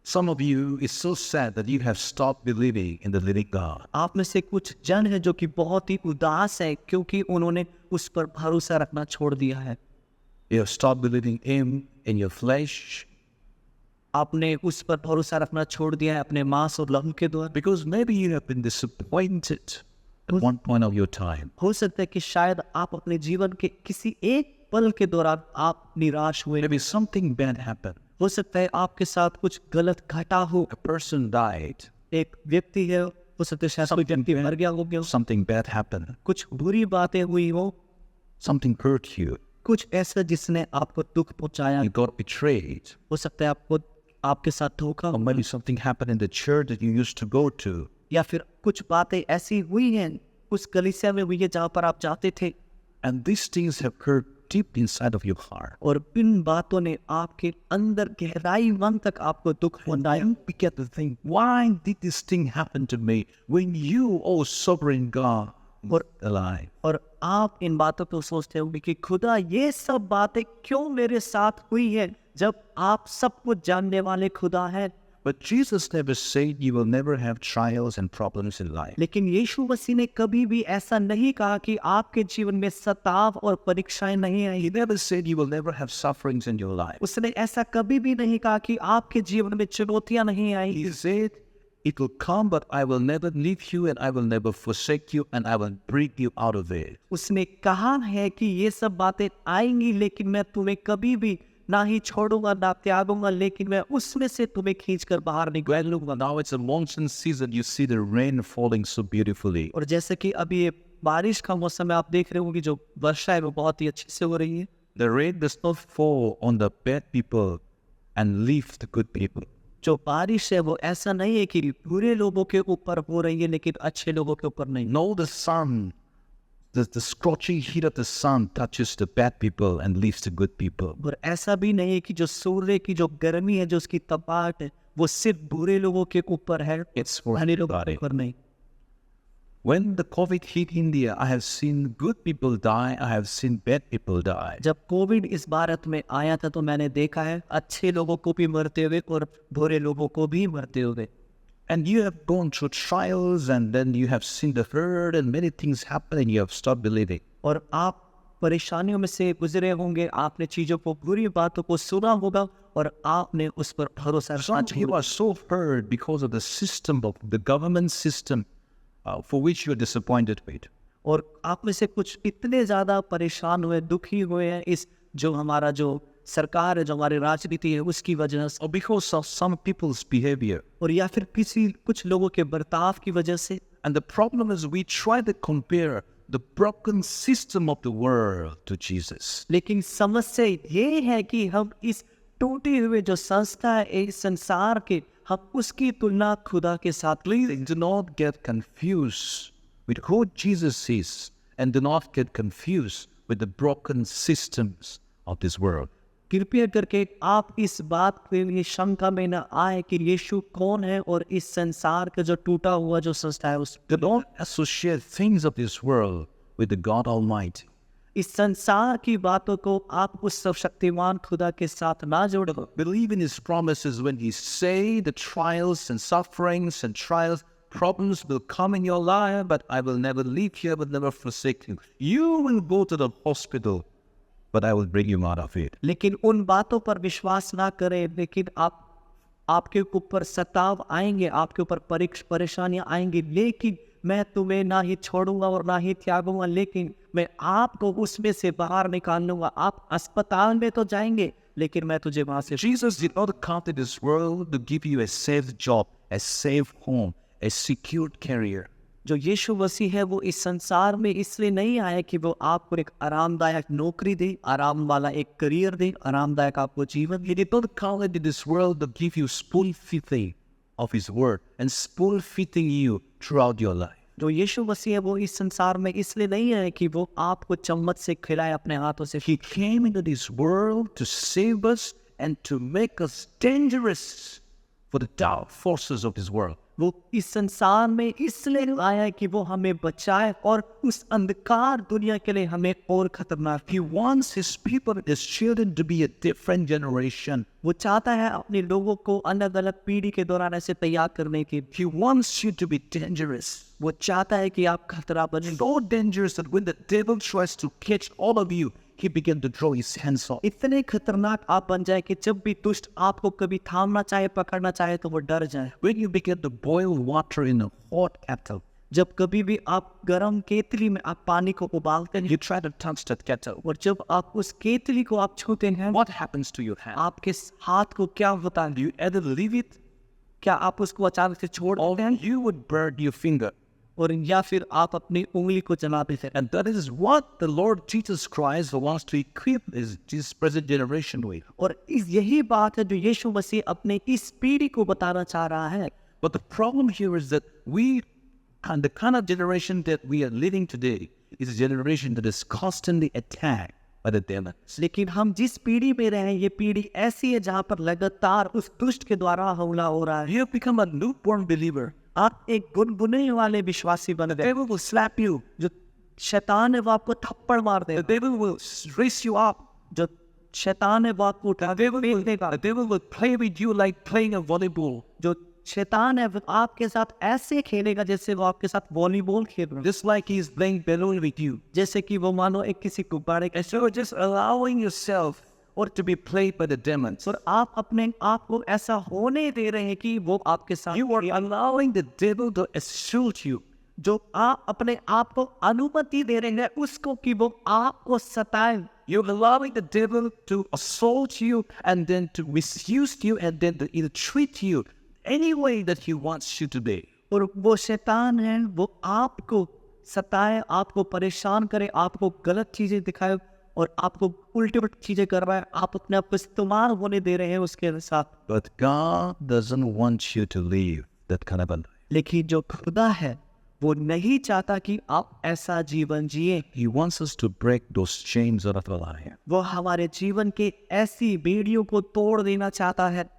Speaker 1: Some of you, it's so sad that you have stopped believing in the living God.
Speaker 2: आप में से कुछ जन है जो कि बहुत ही उदास है क्योंकि उन्होंने उस पर भरोसा रखना छोड़ दिया है।
Speaker 1: You have stopped believing Him in your flesh
Speaker 2: आपने उस पर भरोसा रखना छोड़ दिया है अपने मांस और लहू के द्वारा।
Speaker 1: because maybe you have been disappointed at one point of your time.
Speaker 2: हो सकता है कि शायद आप अपने जीवन के किसी एक पल के दौरान आप निराश हुए।
Speaker 1: Maybe something bad happened.
Speaker 2: हो सकता है आपके साथ कुछ गलत घटा हो।
Speaker 1: A person died.
Speaker 2: एक व्यक्ति है, हो सकता है शायद कोई व्यक्ति मर गया हो,
Speaker 1: Something bad happened.
Speaker 2: कुछ बुरी बातें हुई हो,
Speaker 1: Something hurt you.
Speaker 2: कुछ ऐसा जिसने आपको दुख पहुंचाया।
Speaker 1: You got betrayed.
Speaker 2: हो सकता है आपको आपके साथ धोखा
Speaker 1: Or
Speaker 2: हो,
Speaker 1: maybe something happened in the church that you used to go to.
Speaker 2: या फिर कुछ बातें ऐसी हुई हैं उस कलीसिया में हुई है जहाँ पर आप जाते थे
Speaker 1: And these things have hurt deep inside of your heart.
Speaker 2: और इन बातों ने आपके अंदर गहराई मन तक आपको दुख पहुंचाया।
Speaker 1: You begin to think, why did this thing happen to me when you, oh sovereign God, were alive?
Speaker 2: और आप इन बातों को सोचते होंगे कि खुदा ये सब बातें क्यों मेरे साथ हुई है जब आप सब कुछ जानने वाले खुदा हैं।
Speaker 1: But Jesus never said you will never have trials and problems in life.
Speaker 2: लेकिन यीशु मसीह ने कभी भी ऐसा नहीं कहा कि आपके जीवन में सताव और परीक्षाएं नहीं आई।
Speaker 1: He never said you will never have sufferings in your life.
Speaker 2: उसने ऐसा कभी भी नहीं कहा कि आपके जीवन में चुनौतियां नहीं आई।
Speaker 1: He said, it will come, but I will never leave you and I will never forsake you and I will bring you out of it.
Speaker 2: उसने कहा है कि ये सब बातें आएंगी लेकिन मैं तुम्हें कभी भी ना ही छोड़ूंगा ना त्यागूंगा, लेकिन मैं उसमें से तुम्हें खींचकर बाहर निकालूंगा।
Speaker 1: Now it's a monsoon season. You see the rain falling so beautifully.
Speaker 2: और जैसे कि अभी ये बारिश का मौसम है, आप देख रहे होंगे जो वर्षा है वो बहुत ही अच्छे से हो रही है।
Speaker 1: The rain does not fall on the bad people and leave the good people.
Speaker 2: जो बारिश है वो ऐसा नहीं है कि बुरे लोगों के ऊपर हो रही है लेकिन अच्छे लोगों के ऊपर नहीं।
Speaker 1: No, the sun, the scorching heat of the sun touches the bad people and leaves the good people.
Speaker 2: और ऐसा भी नहीं है कि जो सूर्य की जो गर्मी है, जो उसकी तपाहट है, वो सिर्फ बुरे लोगों के ऊपर है,
Speaker 1: It's for
Speaker 2: भले लोगों के
Speaker 1: everybody.
Speaker 2: ऊपर नहीं।
Speaker 1: When the COVID hit India, I have seen good people die, I have seen bad people die.
Speaker 2: जब कोविड इस भारत में आया था तो मैंने देखा है अच्छे लोगों को भी मरते हुए और बुरे लोगों को भी मरते हुए।
Speaker 1: And you have gone through trials, and then you have seen the hurt, and many things happen, and you have stopped believing.
Speaker 2: और आप परेशानियों में से गुजरे होंगे, आपने चीजों को, बुरी बातों को सुना होगा और आपने उस पर भरोसा
Speaker 1: Some
Speaker 2: रखना
Speaker 1: of you are so hurt because of the system, of the government system, for which you are disappointed with.
Speaker 2: और आप में से कुछ इतने ज्यादा परेशान हुए, दुखी हुए हैं इस जो हमारा जो सरकार है, जो हमारी राजनीति है, उसकी वजह से,
Speaker 1: Or because of some people's behavior.
Speaker 2: और या फिर कुछ लोगों के बर्ताव की वजह से।
Speaker 1: And the problem is we try to compare the broken system of the world to Jesus.
Speaker 2: लेकिन समस्या ये है कि हम इस टूटे हुए जो संस्था है इस संसार के, हम उसकी तुलना खुदा के साथ।
Speaker 1: Please do not get confused with who Jesus is, and do not get confused with the broken systems of this world.
Speaker 2: कृपया करके आप इस बात के लिए शंका में न आए कि यीशु कौन है और इस संसार का जो टूटा हुआ जो संस्था है उस।
Speaker 1: Do not associate things of this world with the God Almighty.
Speaker 2: इस संसार की बातों को आप उस सर्वशक्तिमान खुदा के साथ ना जोड़ो।
Speaker 1: Believe in His promises when He say the trials and sufferings and trials, problems will come in your life, but I will never leave you, I will never forsake you. You will go to the hospital, but I will bring you out of it.
Speaker 2: लेकिन उन बातों पर विश्वास ना करें, लेकिन आपके ऊपर सताव आएंगे, आपके ऊपर परेशानियां आएंगी, लेकिन मैं तुम्हें ना ही छोड़ूंगा और ना ही त्यागूंगा, लेकिन मैं आपको उसमें से बाहर निकाल लूंगा। आप अस्पताल में तो जाएंगे, लेकिन मैं तुझे वहां से।
Speaker 1: Jesus did not come to this world to give you a safe job, a safe home, a secured career.
Speaker 2: जो यीशु मसीह है वो इस संसार में इसलिए नहीं आया कि वो आपको एक आरामदायक नौकरी दे, आराम वाला एक करियर दे, आरामदायक आपको जीवन।
Speaker 1: He did not come into this world to give you spoon feeding of His word and spoon feeding you throughout your life.
Speaker 2: जो यीशु मसीह है वो इस संसार में इसलिए नहीं है कि वो आपको चम्मच से खिलाए अपने हाथों से।
Speaker 1: He came into this world to save us and to make us dangerous for the dark forces of this world.
Speaker 2: वो इस संसार में इसलिए आया है कि वो हमें बचाए और उस अंधकार दुनिया के लिए हमें और खतरनाक।
Speaker 1: He wants His people, His children, to be a different generation.
Speaker 2: वो चाहता है अपने लोगों को अलग अलग पीढ़ी के दौरान ऐसे तैयार करने की।
Speaker 1: He wants you to be dangerous.
Speaker 2: वो चाहता है कि आप खतरा बने।
Speaker 1: So dangerous that when the devil tries to catch all of you, he began to draw his hands off.
Speaker 2: इतने खतरनाक आप बन जाए कि जब भी दुष्ट आपको कभी थामना चाहे, पकड़ना चाहे, तो वो डर जाए।
Speaker 1: When you begin to boil water in a hot kettle,
Speaker 2: जब कभी भी आप गरम केतली में आप पानी को उबालते हैं
Speaker 1: you try to touch that kettle.
Speaker 2: और जब आप उस केतली को आप छूते हैं,
Speaker 1: What happens to your hand?
Speaker 2: आपके हाथ को क्या होता है?
Speaker 1: Do you either leave it,
Speaker 2: क्या आप उसको अचानक से छोड़
Speaker 1: or
Speaker 2: देते हैं
Speaker 1: you would burn your finger?
Speaker 2: और या फिर आप अपनी उंगली को जला देते हैं?
Speaker 1: And that is what the Lord Jesus Christ wants to equip this present generation with.
Speaker 2: और यही बात है जो यीशु मसीह अपने इस पीढ़ी को बताना चाह रहा है।
Speaker 1: But the problem here is that we, and the kind of generation that we are living today, is a generation that is constantly attacked by the demons.
Speaker 2: लेकिन हम जिस पीढ़ी में रहे हैं, ये पीढ़ी ऐसी है जहाँ पर लगातार उस दुष्ट के द्वारा हमला हो रहा है।
Speaker 1: You have become a newborn believer.
Speaker 2: आप एक गुनगुने वाले विश्वासी बन
Speaker 1: The
Speaker 2: गए।
Speaker 1: devil will slap you.
Speaker 2: जो शैतान है वो आपको थप्पड़ मार
Speaker 1: The
Speaker 2: देगा।
Speaker 1: devil will raise you up.
Speaker 2: जो शैतान है वो आपको उठा फेंक देगा।
Speaker 1: The devil will play with you like playing a volleyball.
Speaker 2: जो शैतान है वो आपके साथ ऐसे खेलेगा जैसे वो आपके साथ वॉलीबॉल खेल रहा है,
Speaker 1: Just like he's playing balloon with you.
Speaker 2: जैसे कि वो मानो एक किसी गुब्बारे का।
Speaker 1: And so you're just allowing yourself or to be played by the demons.
Speaker 2: और आप अपने आप को ऐसा होने दे रहे हैं कि वो आपके साथ।
Speaker 1: You are allowing the devil to assault you.
Speaker 2: जो आप अपने आप को अनुमति दे रहे हैं उसको कि वो आपको सताए।
Speaker 1: You're allowing the devil to assault you and then to misuse you and then to either treat you any way that he wants you to be.
Speaker 2: और वो शैतान है वो आपको सताए, आपको परेशान करे, आपको गलत चीजें दिखाए और आपको उल्टी उल्टी चीजें कर रहा है। आप अपने आप को इस्तेमाल होने दे रहे हैं उसके साथ।
Speaker 1: But God doesn't want you to live that kind of a life.
Speaker 2: लेकिन जो खुदा है वो नहीं चाहता कि आप ऐसा जीवन जिए।
Speaker 1: He wants us to break those chains out of our life
Speaker 2: वो हमारे जीवन के ऐसी बेड़ियों को तोड़ देना चाहता है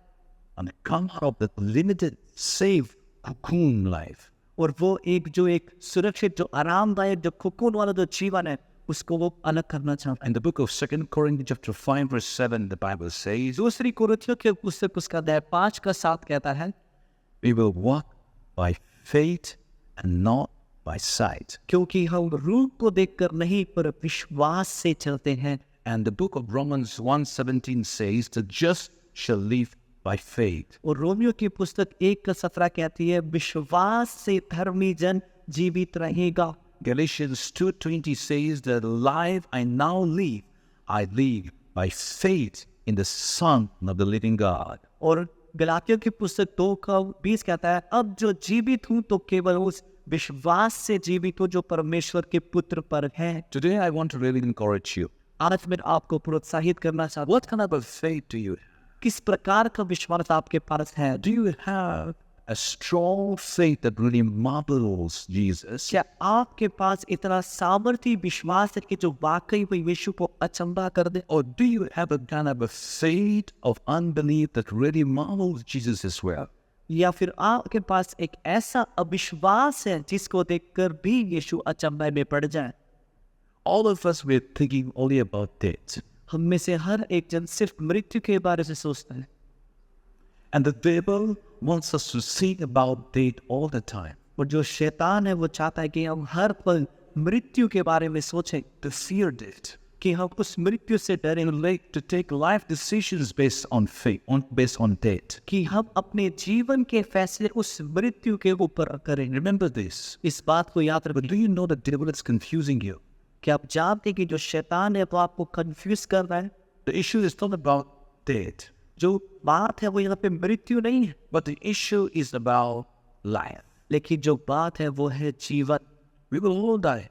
Speaker 1: and come out of that limited, safe cocoon life.
Speaker 2: और वो एक सुरक्षित, जो आरामदायक, जो सुकून वाला जो जीवन है, उसको वो अलग करना चाहता है।
Speaker 1: In the book of 2 Corinthians chapter 5 verse 7, the Bible says,
Speaker 2: दूसरी कुरिन्थियों के पुस्तक उसका अध्याय 5 का 7 कहता है,
Speaker 1: we will walk by faith and not by sight.
Speaker 2: क्योंकि हम रूप को देखकर नहीं पर विश्वास से चलते हैं।
Speaker 1: And the book of Romans 1:17 says, the just shall live by faith.
Speaker 2: और रोमियो की पुस्तक 1 का 17 कहती है, विश्वास से धर्मी जन जीवित रहेगा।
Speaker 1: Galatians 2:20 says, the life I now live, I live by faith in the Son of the living God.
Speaker 2: और गलातियों की पुस्तक 2 का 20 कहता है, अब जो जीवित हूँ तो केवल उस विश्वास से जीवित हूँ जो परमेश्वर के पुत्र पर है।
Speaker 1: Today I want to really encourage you.
Speaker 2: आज मैं आपको प्रोत्साहित करना चाहता हूँ,
Speaker 1: What kind of a faith do you have?
Speaker 2: किस प्रकार का विश्वास आपके पास है?
Speaker 1: Do you have a strong faith that really marvels Jesus?
Speaker 2: क्या आपके पास इतना सामर्थ्य विश्वास है कि जो वाकई में यीशु को अचंभा कर दे?
Speaker 1: Or do you have a kind of a faith of unbelief that really marvels Jesus as well?
Speaker 2: या फिर आपके पास एक ऐसा अविश्वास है जिसको देखकर भी यीशु अचंभे में पड़ जाए?
Speaker 1: All of us, we're thinking only about death.
Speaker 2: हम में से हर एक जन सिर्फ मृत्यु के बारे में सोचता है,
Speaker 1: And the devil wants us to think about death all the time.
Speaker 2: और जो शैतान है वो चाहता है कि हम हर पल मृत्यु के बारे में सोचें,
Speaker 1: To fear death.
Speaker 2: कि हम उस मृत्यु से डरें,
Speaker 1: To take life decisions based on faith, based on death.
Speaker 2: कि हम अपने जीवन के फैसले उस मृत्यु के ऊपर करें।
Speaker 1: Remember this.
Speaker 2: इस बात को याद
Speaker 1: But
Speaker 2: रखें।
Speaker 1: do you know the devil is confusing you?
Speaker 2: क्या आप जानते हैं कि जो शैतान है वो आपको कंफ्यूज कर रहा है?
Speaker 1: The issue is not about death,
Speaker 2: जो बात है वो यहाँ पे मृत्यु नहीं है,
Speaker 1: but the issue is about life.
Speaker 2: लेकिन जो बात है वो है जीवन।
Speaker 1: We will all die.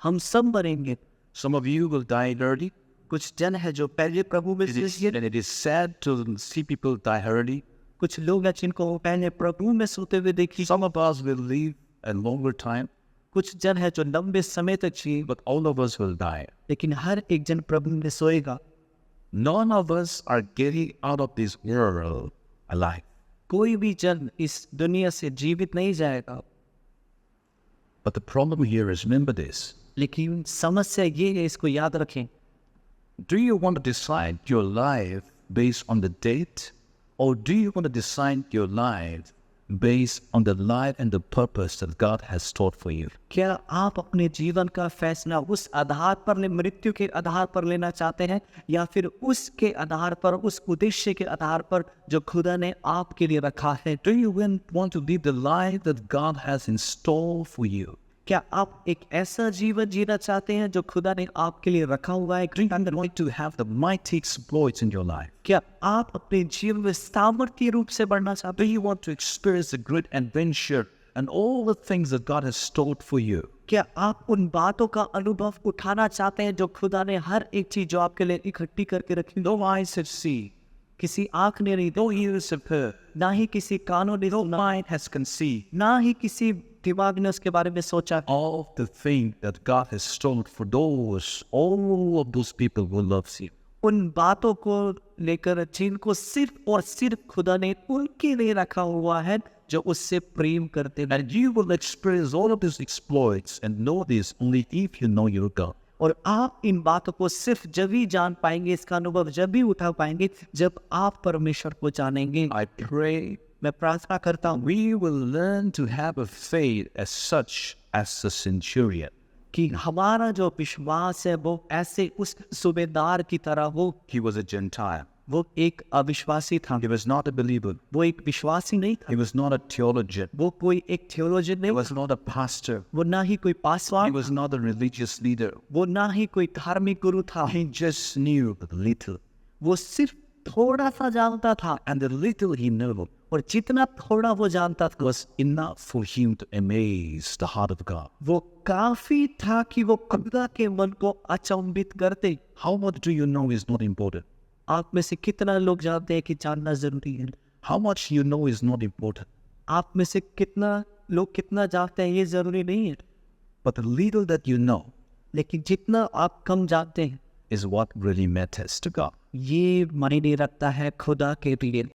Speaker 2: हम सब मरेंगे।
Speaker 1: Some of you will die early.
Speaker 2: कुछ जन है जो पहले प्रभु में जिएंगे,
Speaker 1: And it is sad to see people die early.
Speaker 2: कुछ लोग हैं जिनको पहले प्रभु में सोते हुए देखी।
Speaker 1: Some of us will live a longer time,
Speaker 2: कुछ जन है जो लंबे समय तक जिए,
Speaker 1: but all of us will die.
Speaker 2: लेकिन हर एक जन प्रभु में सोएगा।
Speaker 1: None of us are getting out of this world alive.
Speaker 2: कोई भी जन इस दुनिया से जीवित नहीं जाएगा।
Speaker 1: But the problem here is, remember this.
Speaker 2: लेकिन समस्या ये है, इसको याद रखें,
Speaker 1: Do you want to decide your life based on the date? Or do you want to decide your life based on the life and the purpose that God has stored for you?
Speaker 2: क्या आप अपने जीवन का फैसला उस आधार पर मृत्यु के आधार पर लेना चाहते हैं, या फिर उसके आधार पर, उस उद्देश्य के आधार पर जो खुदा ने आपके लिए रखा है?
Speaker 1: Do you want to live the life that God has in store for you?
Speaker 2: क्या आप एक ऐसा जीवन जीना चाहते हैं जो खुदा ने आपके लिए रखा हुआ है?
Speaker 1: Do you want to have the mighty exploits in your life?
Speaker 2: क्या आप अपने जीवन में सामर्थ्य रूप से बढ़ना चाहते
Speaker 1: Do you want to experience the great adventure and all the things that God has stored for you?
Speaker 2: हैं? क्या आप उन बातों का अनुभव उठाना चाहते हैं जो खुदा ने हर एक चीज जो आपके लिए इकट्ठी करके रखी?
Speaker 1: No eyes have seen,
Speaker 2: किसी आंख ने नहीं,
Speaker 1: no ears have heard,
Speaker 2: ना ही किसी कानों ने
Speaker 1: no
Speaker 2: सुना,
Speaker 1: mind has conceived
Speaker 2: ना ही किसी दिमाग ने उसके बारे में सोचा।
Speaker 1: all of the things that God has stored for all of those people who loves Him.
Speaker 2: उन बातों को लेकर जिनको सिर्फ और सिर्फ खुदा ने उनके लिए रखा हुआ है जो उससे प्रेम करते हैं।
Speaker 1: And you will experience all of these exploits and know this only if you know your God.
Speaker 2: और आप इन बातों को सिर्फ जब ही जान पाएंगे, इसका अनुभव जब भी उठा पाएंगे जब आप परमेश्वर को जानेंगे।
Speaker 1: I pray
Speaker 2: मैं प्रार्थना करता हूँ
Speaker 1: we will learn to have a faith as such as the centurion.
Speaker 2: कि हमारा जो विश्वास है वो ऐसे उस सूबेदार की तरह हो।
Speaker 1: He was a Gentile.
Speaker 2: वो एक अविश्वासी था,
Speaker 1: He was not a believer.
Speaker 2: वो एक विश्वासी नहीं था,
Speaker 1: He was not a theologian.
Speaker 2: वो कोई एक थियोलॉजियन
Speaker 1: He
Speaker 2: नहीं,
Speaker 1: was not a pastor.
Speaker 2: वो ना ही कोई
Speaker 1: He
Speaker 2: Paswan,
Speaker 1: was not a religious leader.
Speaker 2: वो ना ही कोई धार्मिक गुरु था।
Speaker 1: He just knew little.
Speaker 2: वो सिर्फ थोड़ा सा जानता था,
Speaker 1: And the little he knew
Speaker 2: और जितना थोड़ा वो जानता था
Speaker 1: was enough for him to amaze the heart of God.
Speaker 2: वो काफी था कि वो खुदा के मन को अचंभित करते।
Speaker 1: How much do you know is not important.
Speaker 2: आप में से कितना लोग जानते हैं कि जानना जरूरी है?
Speaker 1: How much you know is not important.
Speaker 2: आप में से कितना लोग कितना जानते हैं ये जरूरी नहीं है,
Speaker 1: But the little that you know
Speaker 2: लेकिन जितना आप कम जानते हैं
Speaker 1: is what really matters to God.
Speaker 2: ये मायने रखता है खुदा के लिए।